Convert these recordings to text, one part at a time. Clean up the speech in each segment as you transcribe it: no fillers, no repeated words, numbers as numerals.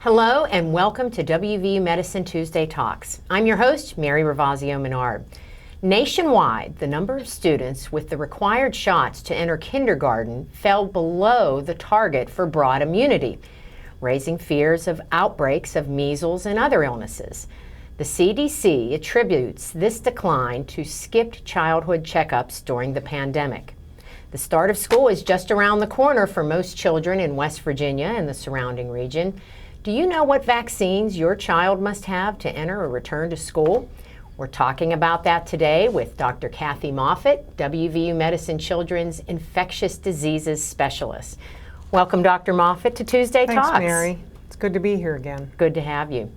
Hello and welcome to WVU Medicine Tuesday Talks. I'm your host, Mary Ravazio Menard. Nationwide, the number of students with the required shots to enter kindergarten fell below the target for broad immunity, raising fears of outbreaks of measles and other illnesses. The CDC attributes this decline to skipped childhood checkups during the pandemic. The start of school is just around the corner for most children in West Virginia and the surrounding region. Do you know what vaccines your child must have to enter or return to school? We're talking about that today with Dr. Kathy Moffett, WVU Medicine Children's Infectious Diseases Specialist. Welcome, Dr. Moffett, to Tuesday Talks. Thanks, Mary. It's good to be here again. Good to have you.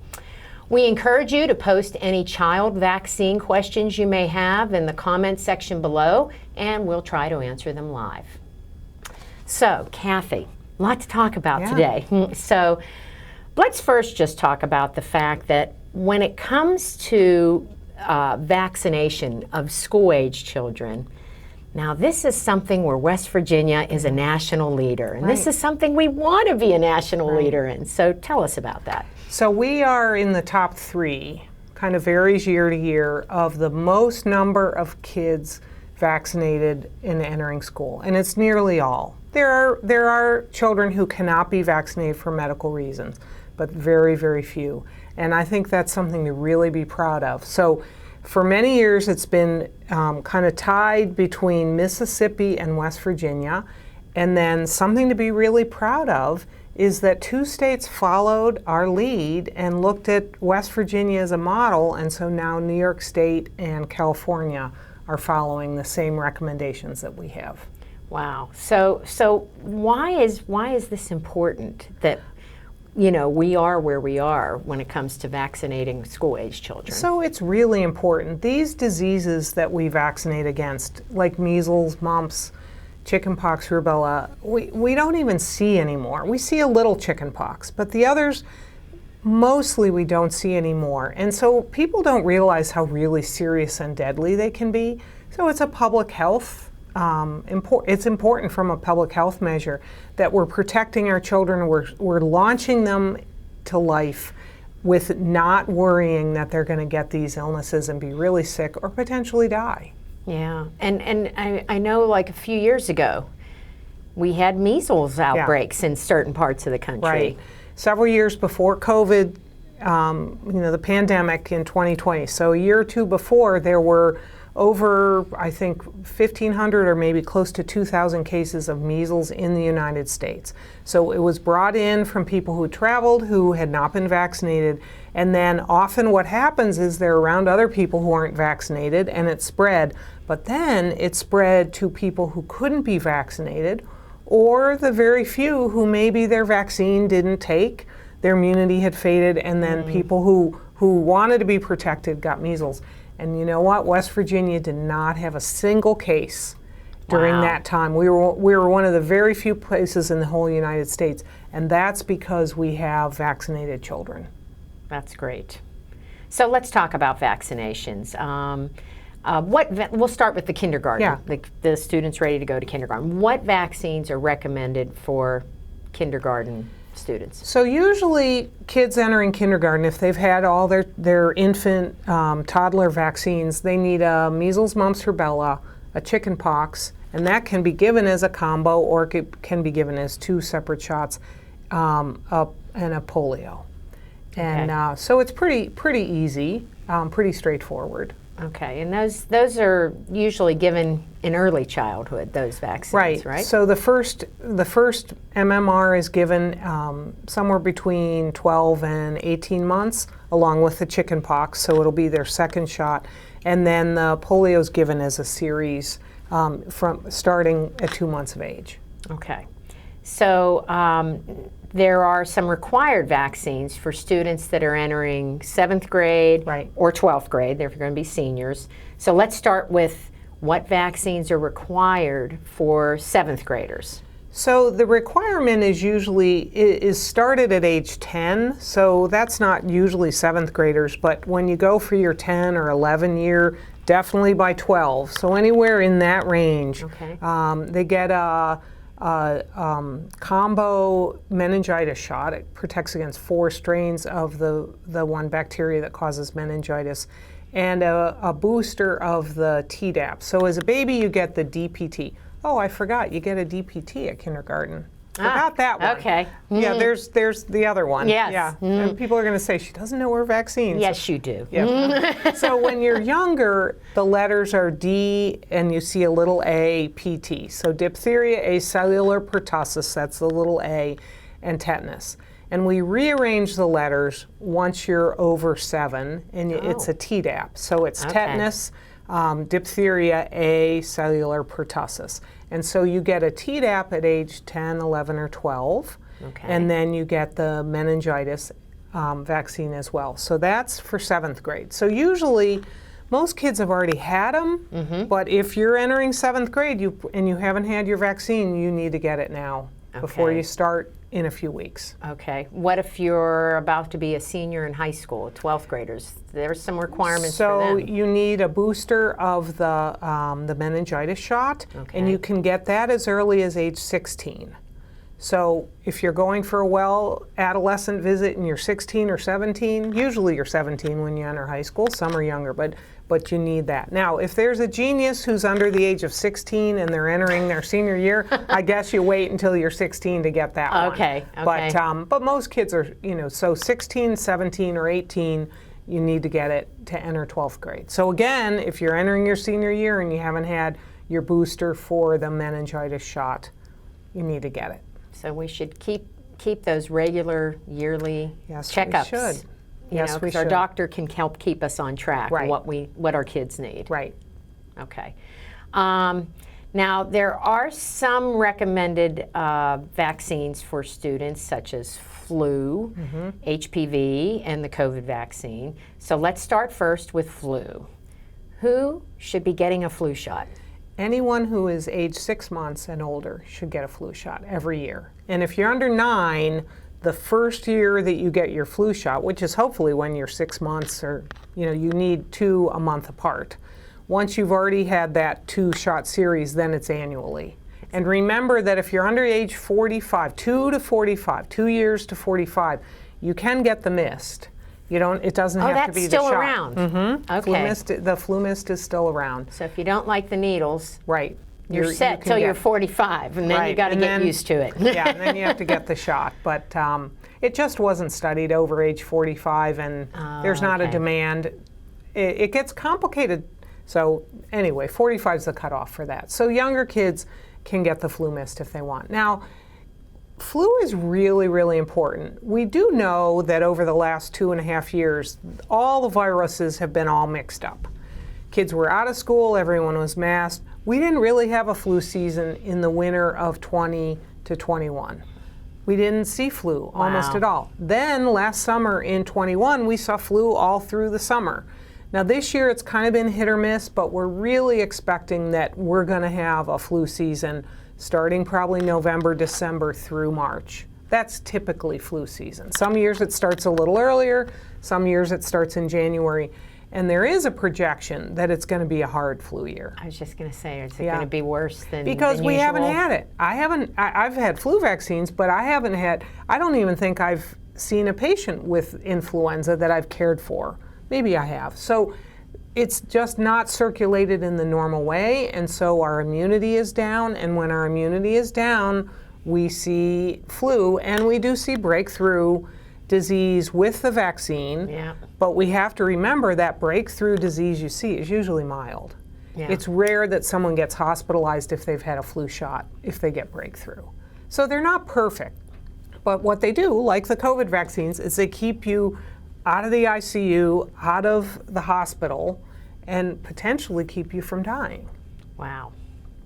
We encourage you to post any child vaccine questions you may have in the comment section below, and we'll try to answer them live. So, Kathy, a lot to talk about today. So, let's first just talk about the fact that when it comes to vaccination of school-age children, now this is something where West Virginia is a national leader, and this is something we want to be a national leader in. So tell us about that. So we are in the top 3, kind of varies year to year, of the most number of kids vaccinated in entering school, and it's nearly all. There are children who cannot be vaccinated for medical reasons, but very, very few. And I think that's something to really be proud of. So for many years, it's been kind of tied between Mississippi and West Virginia. And then something to be really proud of is that 2 states followed our lead and looked at West Virginia as a model. And so now New York State and California are following the same recommendations that we have. Wow. So why is this important that we are where we are when it comes to vaccinating school-age children? So it's really important. These diseases that we vaccinate against, like measles, mumps, chickenpox, rubella, we don't even see anymore. We see a little chickenpox, but the others, mostly we don't see anymore. And so people don't realize how really serious and deadly they can be. So it's a public health it's important from a public health measure that we're protecting our children. We're launching them to life with not worrying that they're going to get these illnesses and be really sick or potentially die. Yeah, and I know like a few years ago, we had measles outbreaks in certain parts of the country. Right. Several years before COVID, the pandemic in 2020. So a year or two before, there were over, I think, 1,500 or maybe close to 2,000 cases of measles in the United States. So it was brought in from people who traveled, who had not been vaccinated. And then often what happens is they're around other people who aren't vaccinated and it spread. But then it spread to people who couldn't be vaccinated, or the very few who maybe their vaccine didn't take, their immunity had faded, and then people who wanted to be protected got measles. And you know what? West Virginia did not have a single case during that time. We were one of the very few places in the whole United States, and that's because we have vaccinated children. That's great. So let's talk about vaccinations. We'll start with the kindergarten, the students ready to go to kindergarten. What vaccines are recommended for kindergarten students? So usually kids entering kindergarten, if they've had all their infant, toddler vaccines, they need a measles, mumps, rubella, a chickenpox, and that can be given as a combo or it can be given as 2 separate shots, and a polio. And so it's pretty easy, pretty straightforward. Okay, and those are usually given in early childhood, those vaccines, right? So the first MMR is given somewhere between 12 and 18 months, along with the chickenpox, so it'll be their second shot. And then the polio is given as a series from starting at 2 months of age. Okay, so there are some required vaccines for students that are entering 7th grade or 12th grade. They're going to be seniors. So let's start with what vaccines are required for 7th graders. So the requirement is started at age 10. So that's not usually 7th graders, but when you go for your 10 or 11 year, definitely by 12. So anywhere in that range, they get a combo meningitis shot. It protects against 4 strains of the one bacteria that causes meningitis, and a booster of the Tdap. So as a baby, you get the DPT. Oh, I forgot, you get a DPT at kindergarten. Forgot that one. Okay. Yeah, there's the other one. Yes. Yeah. And people are going to say, she doesn't know her vaccines. Yes, you do. Yeah. So when you're younger, the letters are D and you see a little A, PT. So diphtheria, acellular pertussis, that's the little A, and tetanus. And we rearrange the letters once you're over 7, and it's a Tdap. So it's tetanus, diphtheria, acellular pertussis. And so you get a Tdap at age 10, 11, or 12. Okay. And then you get the meningitis vaccine as well. So that's for 7th grade. So usually, most kids have already had them, but if you're entering 7th grade and you haven't had your vaccine, you need to get it now before you start in a few weeks. Okay. What if you're about to be a senior in high school, 12th graders? There's some requirements for them. So you need a booster of the meningitis shot, and you can get that as early as age 16. So if you're going for a adolescent visit and you're 16 or 17, usually you're 17 when you enter high school, some are younger, but you need that. Now, if there's a genius who's under the age of 16 and they're entering their senior year, I guess you wait until you're 16 to get that one. Okay. But most kids are, so 16, 17, or 18, you need to get it to enter 12th grade. So again, if you're entering your senior year and you haven't had your booster for the meningitis shot, you need to get it. So we should keep those regular yearly checkups. We should. Because our doctor can help keep us on track what our kids need. Right. Okay. Now there are some recommended vaccines for students, such as flu, HPV, and the COVID vaccine. So let's start first with flu. Who should be getting a flu shot? Anyone who is age 6 months and older should get a flu shot every year. And if you're under 9, the first year that you get your flu shot, which is hopefully when you're 6 months, or you need 2 a month apart. Once you've already had that 2-shot series, then it's annually. And remember that if you're under age 45, 2 years to 45, you can get the mist. It doesn't have to be the shot. Oh, that's still around. Mm-hmm. Okay. The flu mist is still around. So if you don't like the needles, right, you're set till you're 45, and then you got to get used to it. Yeah, and then you have to get the shot. But it just wasn't studied over age 45, and there's not a demand. It gets complicated. So anyway, 45 is the cutoff for that. So younger kids can get the flu mist if they want. Now, flu is really, really important. We do know that over the last 2.5 years, all the viruses have been all mixed up. Kids were out of school, everyone was masked. We didn't really have a flu season in the winter of 20 to 21. We didn't see flu almost at all. Then last summer in 21, we saw flu all through the summer. Now this year it's kind of been hit or miss, but we're really expecting that we're going to have a flu season starting probably November, December through March. That's typically flu season. Some years it starts a little earlier, some years it starts in January, and there is a projection that it's going to be a hard flu year. I was just going to say, is it going to be worse than Because we usual? haven't had it. I've had flu vaccines, but I don't even think I've seen a patient with influenza that I've cared for. Maybe I have. So it's just not circulated in the normal way, and so our immunity is down, and when our immunity is down, we see flu, and we do see breakthrough disease with the vaccine, but we have to remember that breakthrough disease you see is usually mild. It's rare that someone gets hospitalized if they've had a flu shot, if they get breakthrough. So they're not perfect, but what they do, like the COVID vaccines, is they keep you out of the ICU, out of the hospital, and potentially keep you from dying. Wow.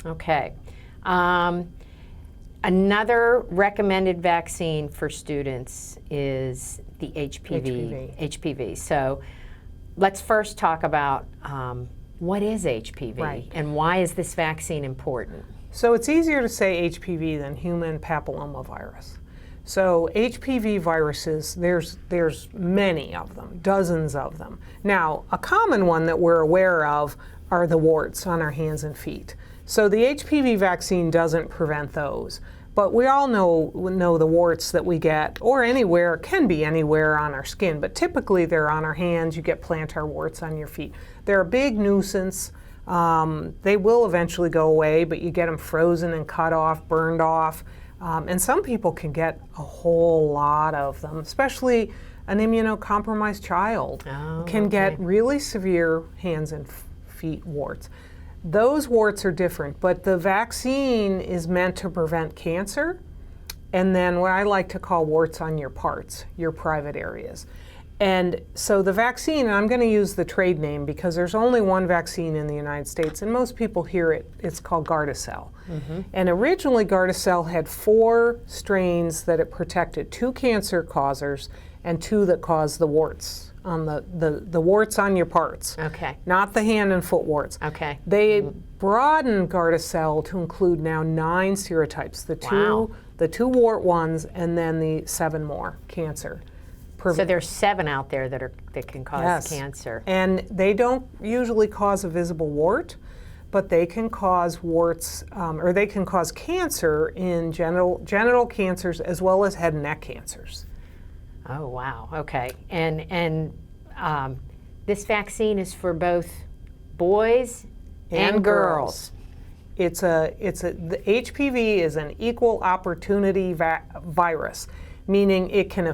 Okay. Another recommended vaccine for students is the HPV. So let's first talk about what is HPV and why is this vaccine important? So it's easier to say HPV than human papillomavirus. So HPV viruses, there's many of them, dozens of them. Now, a common one that we're aware of are the warts on our hands and feet. So the HPV vaccine doesn't prevent those. But we all know the warts that we get, or anywhere, can be anywhere on our skin, but typically they're on our hands. You get plantar warts on your feet. They're a big nuisance. They will eventually go away, but you get them frozen and cut off, burned off. And some people can get a whole lot of them, especially an immunocompromised child can get really severe hands and feet warts. Those warts are different, but the vaccine is meant to prevent cancer and then what I like to call warts on your parts, your private areas. And so the vaccine, and I'm going to use the trade name because there's only one vaccine in the United States, and most people hear it, it's called Gardasil. And originally Gardasil had 4 strains that it protected, 2 cancer causers and 2 that cause the warts on the warts on your parts. Okay. Not the hand and foot warts. Okay. They broadened Gardasil to include now 9 serotypes, the two wart ones and then the 7 more cancer. So there's 7 out there that can cause cancer. And they don't usually cause a visible wart, but they can cause warts, or they can cause cancer in genital cancers as well as head and neck cancers. Oh, wow. Okay. And this vaccine is for both boys and girls. The HPV is an equal opportunity virus, meaning it can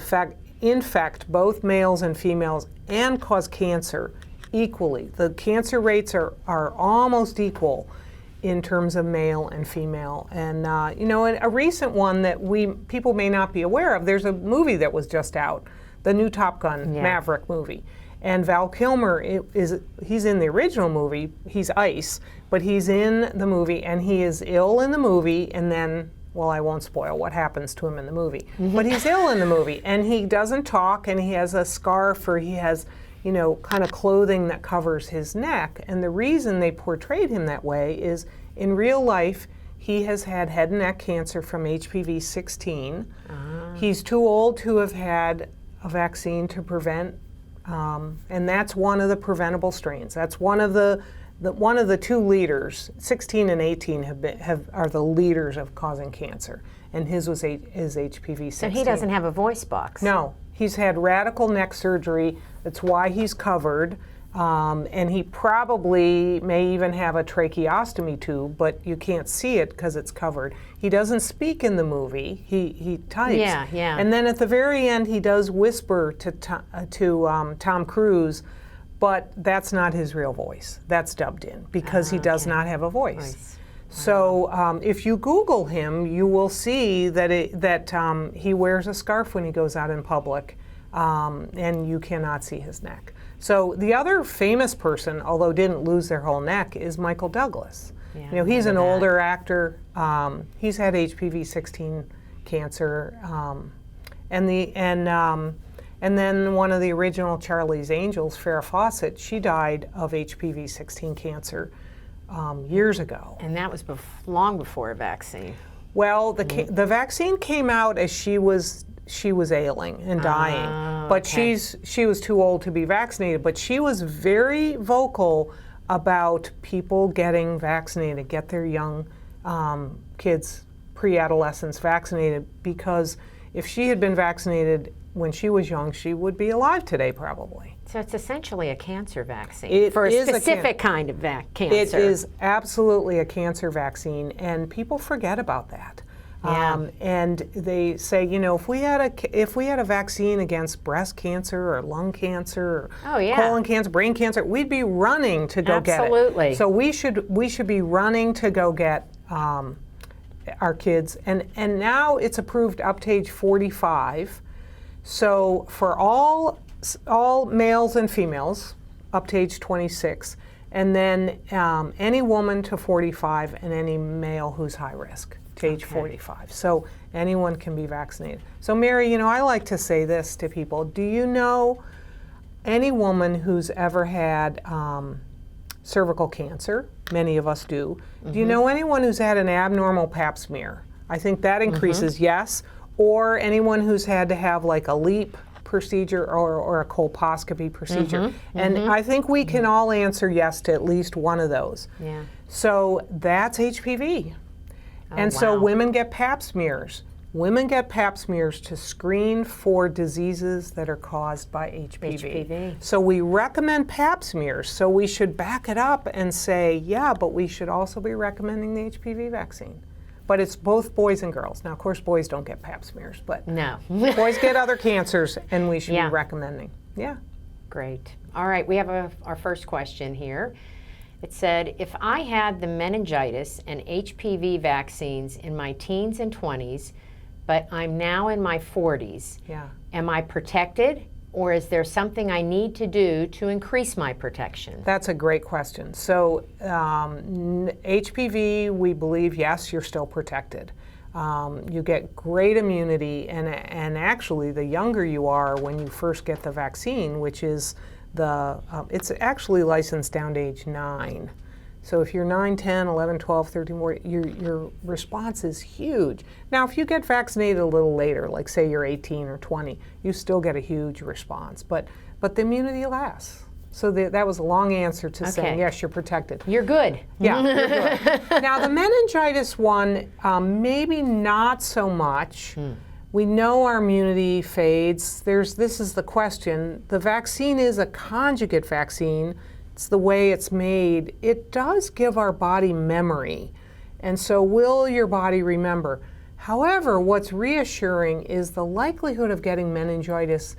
infect both males and females and cause cancer equally. The cancer rates are almost equal in terms of male and female. And a recent one that people may not be aware of, there's a movie that was just out, the new Top Gun Maverick movie. And Val Kilmer, he's in the original movie, he's Ice, but he's in the movie and he is ill in the movie, and then, well, I won't spoil what happens to him in the movie, but he's ill in the movie and he doesn't talk and he has a scarf, or he has kind of clothing that covers his neck. And the reason they portrayed him that way is in real life, he has had head and neck cancer from HPV 16. He's too old to have had a vaccine to prevent, and that's one of the preventable strains. That's one of the 2 leaders. 16 and 18 are the leaders of causing cancer, and his is HPV 16. So he doesn't have a voice box. No, he's had radical neck surgery. That's why he's covered, and he probably may even have a tracheostomy tube, but you can't see it because it's covered. He doesn't speak in the movie. He types. Yeah. And then at the very end, he does whisper to Tom Cruise, but that's not his real voice. That's dubbed in because he does not have a voice. So if you Google him, you will see that he wears a scarf when he goes out in public, and you cannot see his neck. So the other famous person, although didn't lose their whole neck, is Michael Douglas. He's an older actor. He's had HPV 16 cancer, and then one of the original Charlie's Angels, Farrah Fawcett, she died of HPV 16 cancer years ago. And that was long before a vaccine. Well, the vaccine came out as she was ailing and dying, but she was too old to be vaccinated. But she was very vocal about people getting vaccinated, get their young kids, pre-adolescents vaccinated, because if she had been vaccinated when she was young, she would be alive today probably. So it's essentially a cancer vaccine for a specific kind of cancer. It is absolutely a cancer vaccine, and people forget about that. And they say, if we had a vaccine against breast cancer or lung cancer or colon cancer, brain cancer, we'd be running to go get it. Absolutely. So we should be running to go get our kids. And now it's approved up to age 45. So for all males and females up to age 26, and then any woman to 45 and any male who's high risk to age 45. So anyone can be vaccinated. So Mary, I like to say this to people. Do you know any woman who's ever had cervical cancer? Many of us do. Do you know anyone who's had an abnormal pap smear? I think that increases, yes. Or anyone who's had to have like a LEEP procedure or a colposcopy procedure? And I think we can all answer yes to at least one of those. Yeah. So that's HPV. And wow. so women get pap smears. Women get pap smears to screen for diseases that are caused by HPV. So we recommend pap smears. So we should back it up and say, yeah, but we should also be recommending the HPV vaccine. But it's both boys and girls. Now, of course, boys don't get pap smears, but no. boys get other cancers, and we should Yeah. be recommending. Yeah. Great. All right, we have our first question here. It said, if I had the meningitis and HPV vaccines in my teens and 20s, but I'm now in my 40s, Yeah. am I protected, or is there something I need to do to increase my protection? That's a great question. So HPV, we believe, yes, you're still protected. You get great immunity, and actually the younger you are when you first get the vaccine, which is it's actually licensed down to age 9. So if you're 9, 10, 11, 12, 13, 14, your response is huge. Now, if you get vaccinated a little later, like say you're 18 or 20, you still get a huge response. But the immunity lasts. So that was a long answer to saying, yes, you're protected. You're good. Yeah, you're good. Now, the meningitis one, maybe not so much. We know our immunity fades. This is the question. The vaccine is a conjugate vaccine. It's the way it's made. It does give our body memory. And so will your body remember? However, what's reassuring is the likelihood of getting meningitis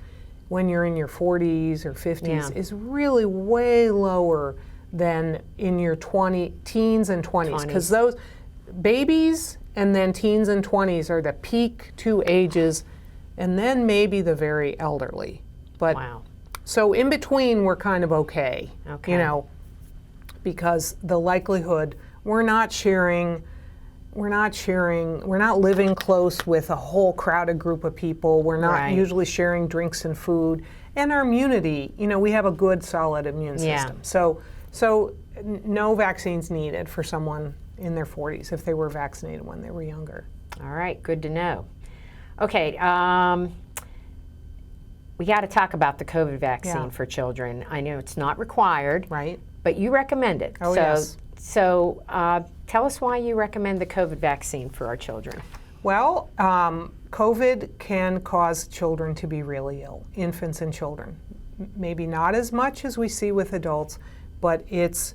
when you're in your 40s or 50s is really way lower than in your teens and 20s. Because those babies and then teens and 20s are the peak two ages, and then maybe the very elderly. But wow. So in between, we're kind of okay, you know, because the likelihood, we're not living close with a whole crowded group of people. We're not usually sharing drinks and food. And our immunity, you know, we have a good, solid immune system. So no vaccines needed for someone in their 40s if they were vaccinated when they were younger. All right, good to know. Okay, we got to talk about the COVID vaccine for children. I know it's not required, but you recommend it. Oh, yes. So tell us why you recommend the COVID vaccine for our children. Well, COVID can cause children to be really ill, infants and children. Maybe not as much as we see with adults, but it's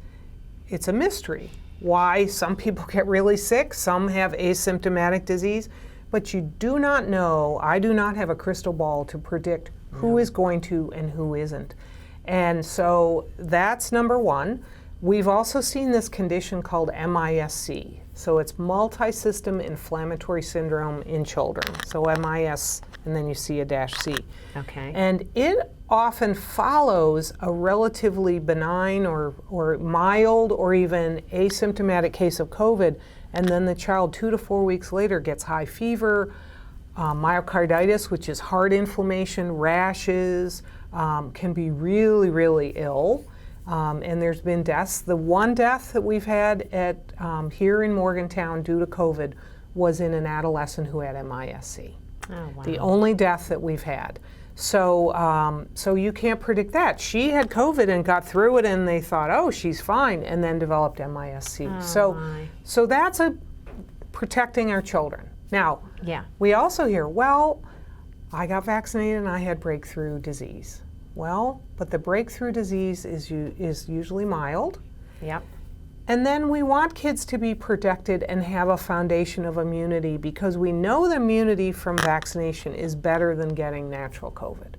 a mystery why some people get really sick, some have asymptomatic disease, but you do not know. I do not have a crystal ball to predict who is going to and who isn't. And so that's number one. We've also seen this condition called MIS-C. So it's multi-system inflammatory syndrome in children. So MIS, and then you see a -C. Okay. And it often follows a relatively benign or mild or even asymptomatic case of COVID, and then the child 2 to 4 weeks later gets high fever, myocarditis, which is heart inflammation, rashes, can be really, really ill. And there's been deaths. The one death that we've had at here in Morgantown due to COVID was in an adolescent who had MIS-C. Oh, wow. The only death that we've had. So you can't predict that. She had COVID and got through it, and they thought, oh, she's fine, and then developed MIS-C. So that's protecting our children. Now, we also hear, well, I got vaccinated and I had breakthrough disease. Well, but the breakthrough disease is usually mild. Yep. And then we want kids to be protected and have a foundation of immunity because we know the immunity from vaccination is better than getting natural COVID.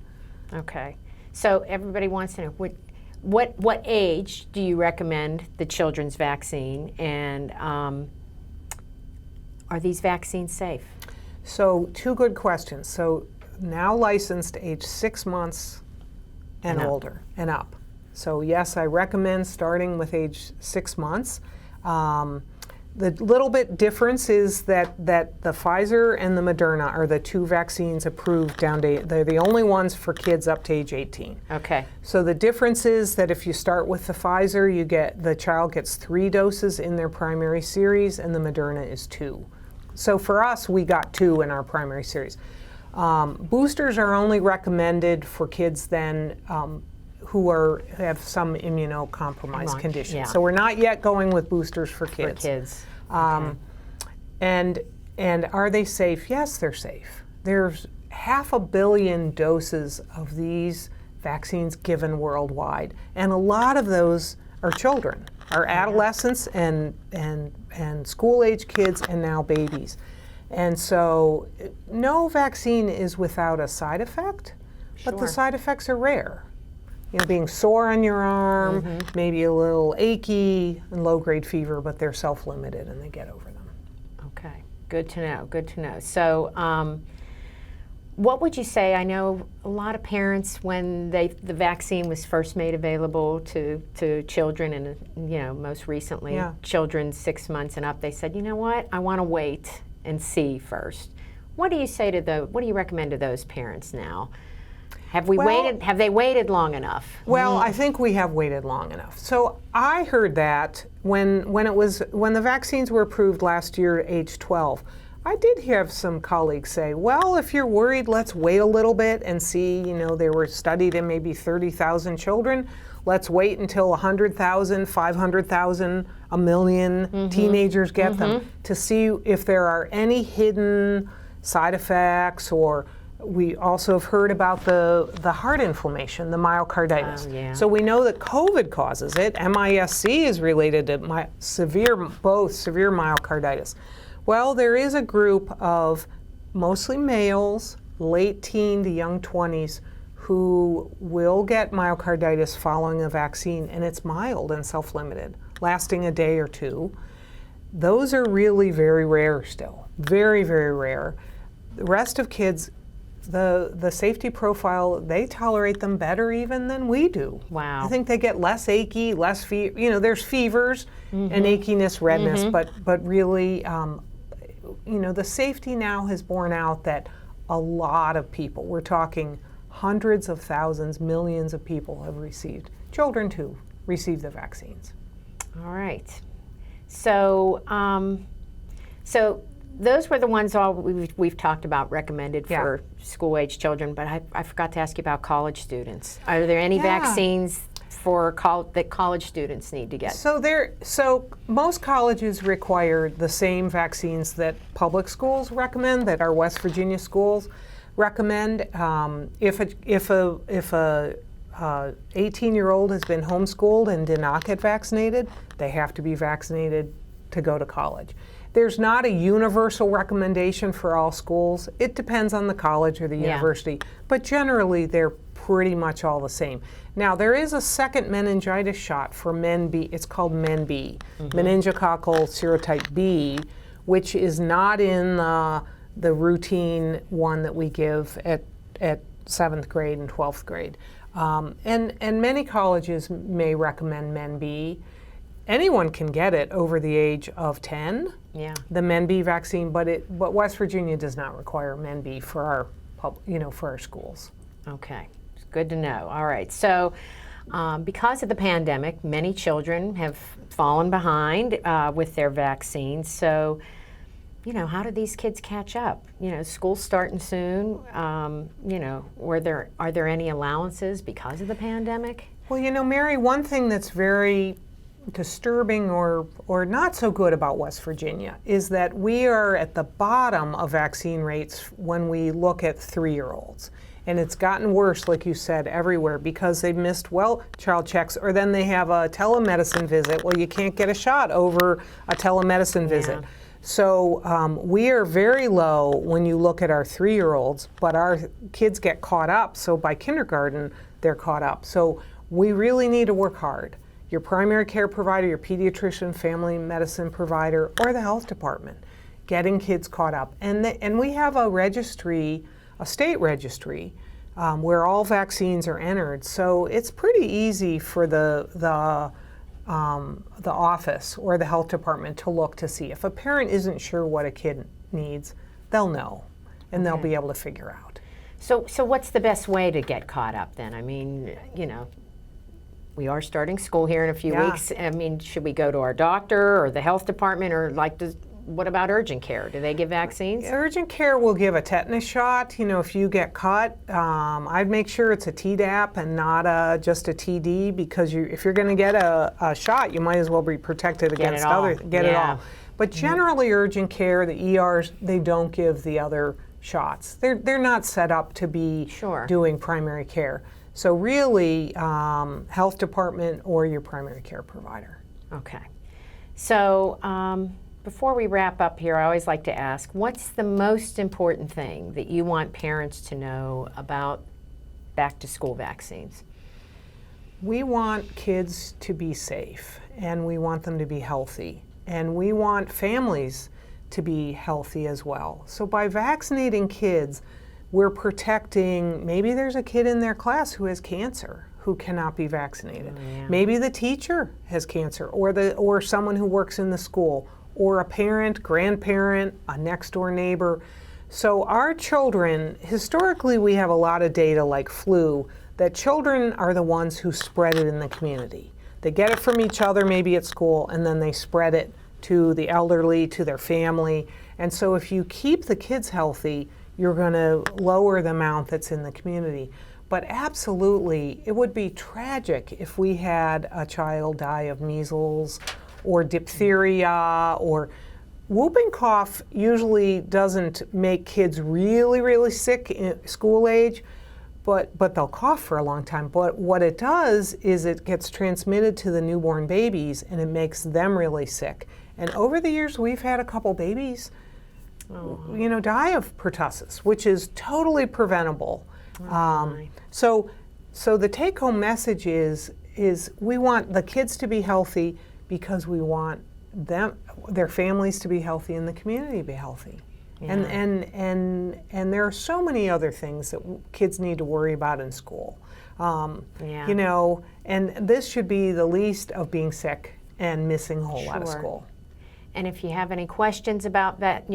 Okay. So everybody wants to know, what age do you recommend the children's vaccine, and are these vaccines safe? So 2 good questions. So now licensed age 6 months and older and up. So yes, I recommend starting with age 6 months. The little bit difference is that the Pfizer and the Moderna are the 2 vaccines approved down to, they're the only ones for kids up to age 18. Okay. So the difference is that if you start with the Pfizer, the child gets 3 doses in their primary series, and the Moderna is 2. So for us, we got 2 in our primary series. Boosters are only recommended for kids then who have some immunocompromised condition. Yeah. So we're not yet going with boosters for kids. For kids. And are they safe? Yes, they're safe. There's 500 million doses of these vaccines given worldwide, and a lot of those are children, are adolescents and school-age kids, and now babies. And so no vaccine is without a side effect, but the side effects are rare. Being sore on your arm, maybe a little achy and low-grade fever, but they're self-limited and they get over them. Okay, good to know, good to know. So what would you say? I know a lot of parents, when the vaccine was first made available to children, and most recently children 6 months and up, they said, you know what, I want to wait and see first. What do you say to what do you recommend to those parents now? Have they waited long enough? Well, I think we have waited long enough. So I heard that when the vaccines were approved last year at age 12, I did have some colleagues say, well, if you're worried, let's wait a little bit and see, they were studied in maybe 30,000 children. Let's wait until 100,000, 500,000, a million teenagers get them to see if there are any hidden side effects. Or we also have heard about the heart inflammation, the myocarditis. So we know that COVID causes it. MISC is related to both severe myocarditis. Well, there is a group of mostly males, late teen to young 20s, who will get myocarditis following a vaccine, and it's mild and self-limited, lasting a day or two. Those are really very rare still, very, very rare. The rest of kids, the safety profile, they tolerate them better even than we do. Wow. I think they get less achy, less fever. There's fevers and achiness, redness, but really, the safety now has borne out that a lot of people, we're talking hundreds of thousands, millions of people have received, children too, received the vaccines. All right. So, those were the ones we've talked about recommended for school-age children, but I forgot to ask you about college students. Are there any vaccines that college students need to get? So most colleges require the same vaccines that public schools recommend, that our West Virginia schools recommend. If a 18-year-old has been homeschooled and did not get vaccinated, they have to be vaccinated to go to college. There's not a universal recommendation for all schools. It depends on the college or the university, but generally they're pretty much all the same. Now, there is a second meningitis shot for Men B. It's called Men B, Meningococcal Serotype B, which is not in the routine one that we give at 7th grade and 12th grade. And many colleges may recommend Men B. Anyone can get it over the age of 10, the Men B vaccine, but West Virginia does not require Men B for our schools. Okay, it's good to know. All right, so because of the pandemic, many children have fallen behind with their vaccines. So, how do these kids catch up? School's starting soon. Are there any allowances because of the pandemic? Well, Mary, one thing that's very disturbing or not so good about West Virginia is that we are at the bottom of vaccine rates when we look at 3-year-olds. And it's gotten worse, like you said, everywhere because they've missed child checks, or then they have a telemedicine visit. Well, you can't get a shot over a telemedicine visit. So we are very low when you look at our 3-year-olds, but our kids get caught up. So by kindergarten, they're caught up. So we really need to work hard. Your primary care provider, your pediatrician, family medicine provider, or the health department, getting kids caught up. And we have a registry, a state registry, where all vaccines are entered. So it's pretty easy for the office or the health department to look to see. If a parent isn't sure what a kid needs, they'll know, and they'll be able to figure out. So what's the best way to get caught up then? I mean, we are starting school here in a few weeks. I mean, should we go to our doctor or the health department, or what about urgent care? Do they give vaccines? Urgent care will give a tetanus shot. You know, if you get cut, I'd make sure it's a Tdap and not just a TD, because if you're going to get a shot, you might as well be protected against it all. But generally, urgent care, the ERs, they don't give the other shots. They're not set up to be doing primary care. So really, health department or your primary care provider. Okay. So before we wrap up here, I always like to ask, what's the most important thing that you want parents to know about back-to-school vaccines? We want kids to be safe, and we want them to be healthy, and we want families to be healthy as well. So by vaccinating kids, we're protecting, maybe there's a kid in their class who has cancer who cannot be vaccinated. Maybe the teacher has cancer, or someone who works in the school, or a parent, grandparent, a next door neighbor. So our children, historically we have a lot of data like flu, that children are the ones who spread it in the community. They get it from each other, maybe at school, and then they spread it to the elderly, to their family. And so if you keep the kids healthy, you're going to lower the amount that's in the community. But absolutely, it would be tragic if we had a child die of measles or diphtheria, or whooping cough usually doesn't make kids really, really sick in school age, but they'll cough for a long time. But what it does is it gets transmitted to the newborn babies, and it makes them really sick. And over the years, we've had a couple babies die of pertussis, which is totally preventable. So the take-home message is we want the kids to be healthy because we want their families to be healthy, and the community to be healthy. And there are so many other things that kids need to worry about in school. And this should be the least of being sick and missing a whole lot of school. And if you have any questions about that,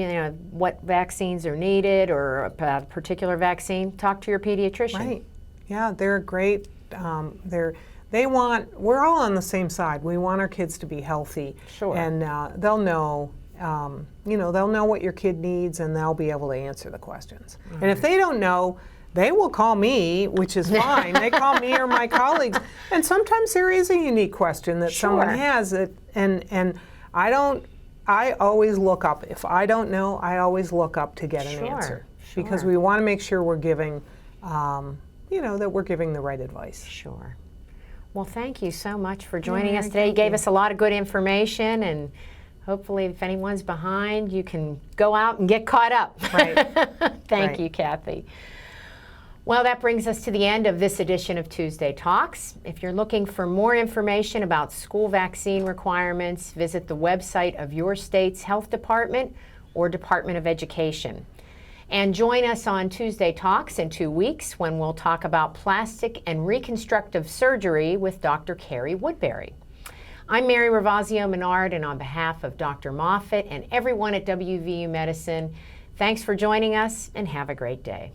what vaccines are needed or about a particular vaccine, talk to your pediatrician. Right. Yeah, they're great. We're all on the same side. We want our kids to be healthy. Sure. And they'll know, they'll know what your kid needs, and they'll be able to answer the questions. And if they don't know, they will call me, which is fine. They call me or my colleagues. And sometimes there is a unique question that someone has, and I always look up. If I don't know, I always look up to get an answer. Because we want to make sure we're giving, that we're giving the right advice. Sure. Well, thank you so much for joining us today. You gave us a lot of good information, and hopefully if anyone's behind, you can go out and get caught up. Right. Thank you, Kathy. Well, that brings us to the end of this edition of Tuesday Talks. If you're looking for more information about school vaccine requirements, visit the website of your state's health department or Department of Education. And join us on Tuesday Talks in 2 weeks when we'll talk about plastic and reconstructive surgery with Dr. Carrie Woodbury. I'm Mary Ravazio Menard, and on behalf of Dr. Moffett and everyone at WVU Medicine, thanks for joining us and have a great day.